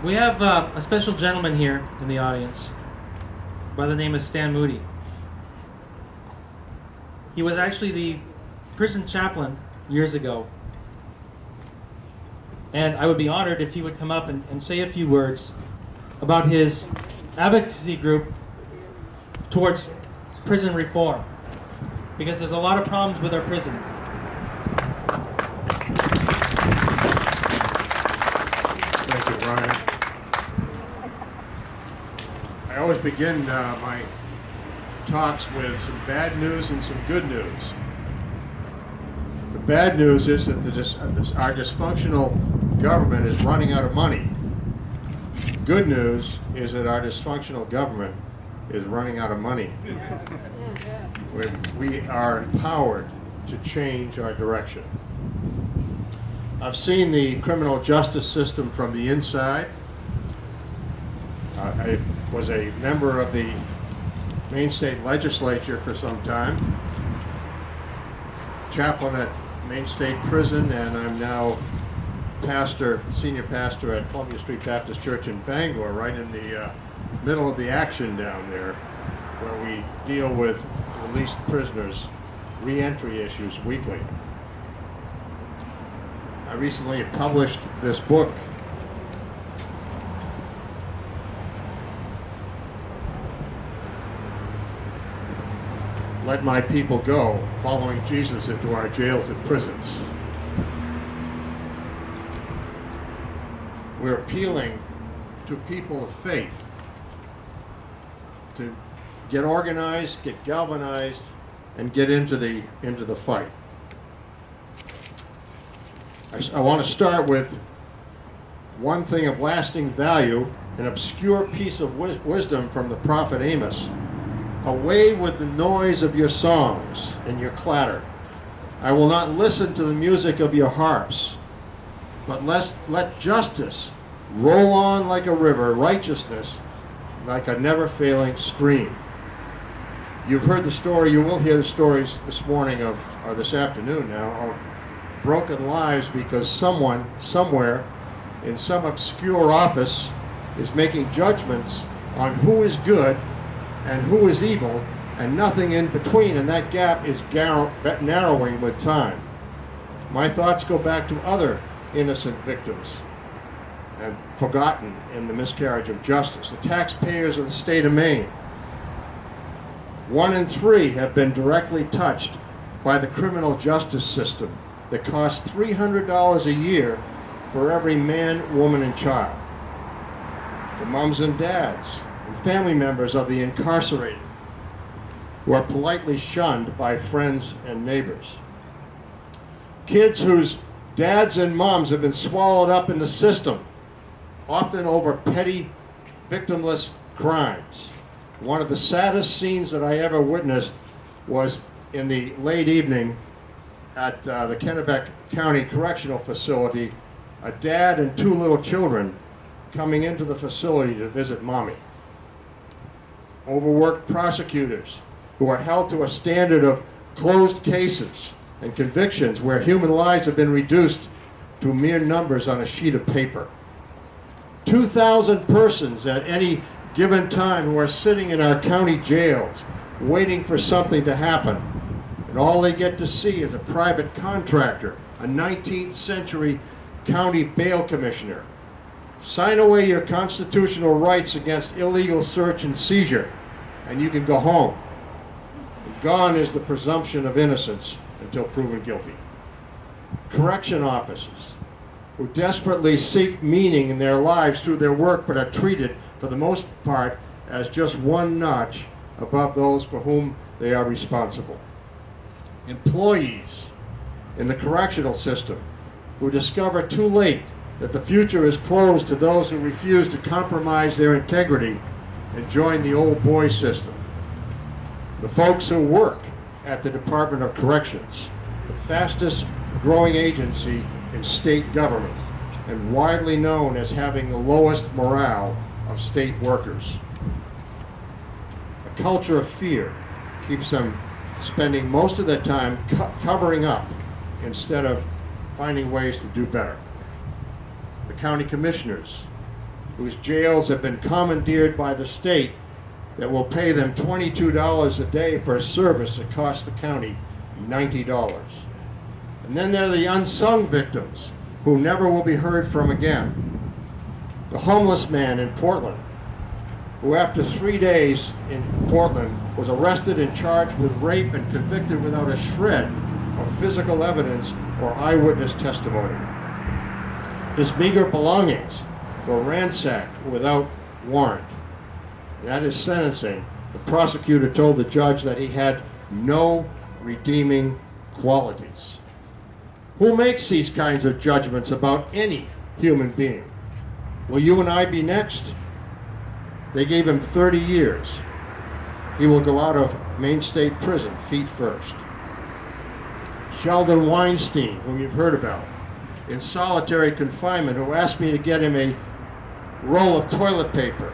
We have a special gentleman here in the audience by the name of Stan Moody. He was actually the prison chaplain years ago. And I would be honored if he would come up and say a few words about his advocacy group towards prison reform. Because there's a lot of problems with our prisons. Thank you, Brian. I always begin my talks with some bad news and some good news. The bad news is that our dysfunctional government is running out of money. Good news is that our dysfunctional government is running out of money. We are empowered to change our direction. I've seen the criminal justice system from the inside. I was a member of the Maine State Legislature for some time, chaplain at Maine State Prison, and I'm now senior pastor at Columbia Street Baptist Church in Bangor, right in the middle of the action down there, where we deal with released prisoners' re-entry issues weekly. I recently published this book, Let My People Go, Following Jesus into Our Jails and Prisons. We're appealing to people of faith to get organized, get galvanized, and get into the fight. I want to start with one thing of lasting value, an obscure piece of wisdom from the prophet Amos. Away with the noise of your songs and your clatter. I will not listen to the music of your harps, but let justice roll on like a river, righteousness like a never-failing stream. You've heard the story, you will hear the stories this morning or this afternoon now, of broken lives because someone, somewhere, in some obscure office is making judgments on who is good and who is evil, and nothing in between, and that gap is narrowing with time. My thoughts go back to other innocent victims and forgotten in the miscarriage of justice, the taxpayers of the state of Maine. 1 in 3 have been directly touched by the criminal justice system that costs $300 a year for every man, woman, and child. The moms and dads and family members of the incarcerated who are politely shunned by friends and neighbors. Kids whose dads and moms have been swallowed up in the system, often over petty, victimless crimes. One of the saddest scenes that I ever witnessed was in the late evening at the Kennebec County Correctional Facility, a dad and 2 little children coming into the facility to visit mommy. Overworked prosecutors who are held to a standard of closed cases and convictions where human lives have been reduced to mere numbers on a sheet of paper. 2,000 persons at any given time who are sitting in our county jails waiting for something to happen. And all they get to see is a private contractor, a 19th century county bail commissioner. Sign away your constitutional rights against illegal search and seizure, and you can go home. And gone is the presumption of innocence until proven guilty. Correction officers who desperately seek meaning in their lives through their work but are treated, for the most part, as just one notch above those for whom they are responsible. Employees in the correctional system who discover too late that the future is closed to those who refuse to compromise their integrity and join the old boy system. The folks who work at the Department of Corrections, the fastest growing agency in state government and widely known as having the lowest morale of state workers. A culture of fear keeps them spending most of their time covering up instead of finding ways to do better. The county commissioners whose jails have been commandeered by the state that will pay them $22 a day for a service that costs the county $90. And then there are the unsung victims who never will be heard from again. The homeless man in Portland, who after 3 days in Portland was arrested and charged with rape and convicted without a shred of physical evidence or eyewitness testimony. His meager belongings were ransacked without warrant. And at his sentencing, the prosecutor told the judge that he had no redeeming qualities. Who makes these kinds of judgments about any human being? Will you and I be next? They gave him 30 years. He will go out of Maine State Prison feet first. Sheldon Weinstein, whom you've heard about, in solitary confinement, who asked me to get him a roll of toilet paper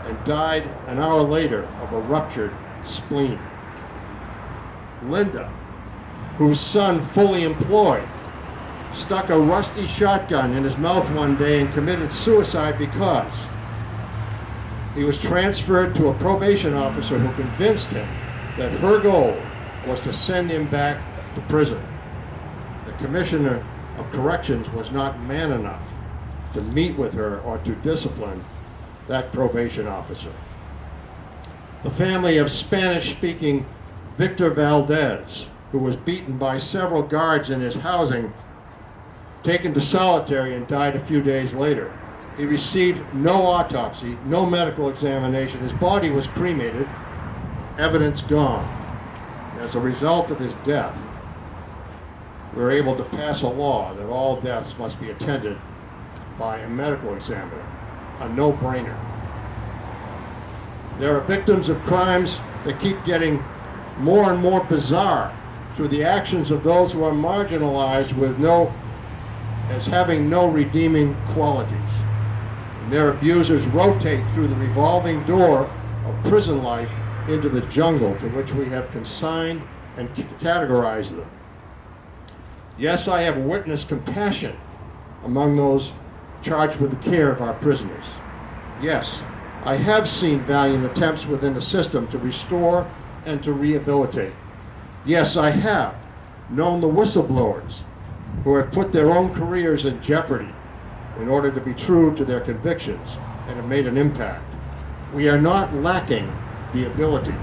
and died an hour later of a ruptured spleen. Linda, whose son, fully employed, stuck a rusty shotgun in his mouth one day and committed suicide because he was transferred to a probation officer who convinced him that her goal was to send him back to prison. The commissioner of corrections was not man enough to meet with her or to discipline that probation officer. The family of Spanish-speaking Victor Valdez, who was beaten by several guards in his housing, taken to solitary and died a few days later. He received no autopsy, no medical examination. His body was cremated, evidence gone. As a result of his death, we were able to pass a law that all deaths must be attended by a medical examiner, a no-brainer. There are victims of crimes that keep getting more and more bizarre through the actions of those who are marginalized as having no redeeming qualities. And their abusers rotate through the revolving door of prison life into the jungle to which we have consigned and categorized them. Yes, I have witnessed compassion among those charged with the care of our prisoners. Yes, I have seen valiant attempts within the system to restore and to rehabilitate. Yes, I have known the whistleblowers who have put their own careers in jeopardy in order to be true to their convictions and have made an impact. We are not lacking the ability.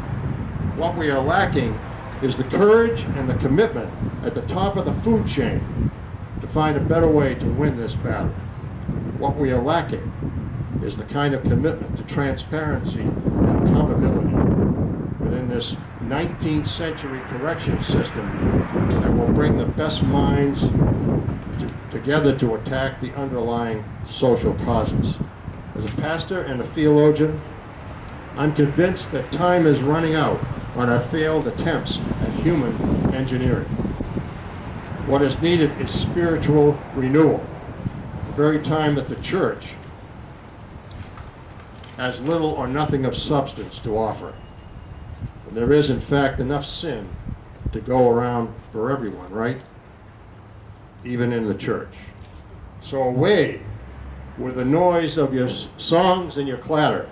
What we are lacking is the courage and the commitment at the top of the food chain to find a better way to win this battle. What we are lacking is the kind of commitment to transparency and accountability within this 19th century correction system that will bring the best minds together to attack the underlying social causes. As a pastor and a theologian, I'm convinced that time is running out on our failed attempts at human engineering. What is needed is spiritual renewal. At the very time that the church has little or nothing of substance to offer. And there is, in fact, enough sin to go around for everyone, right? Even in the church. So away with the noise of your songs and your clatter.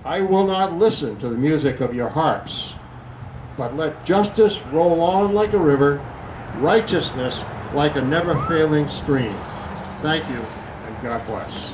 I will not listen to the music of your harps, but let justice roll on like a river, righteousness like a never-failing stream. Thank you, and God bless.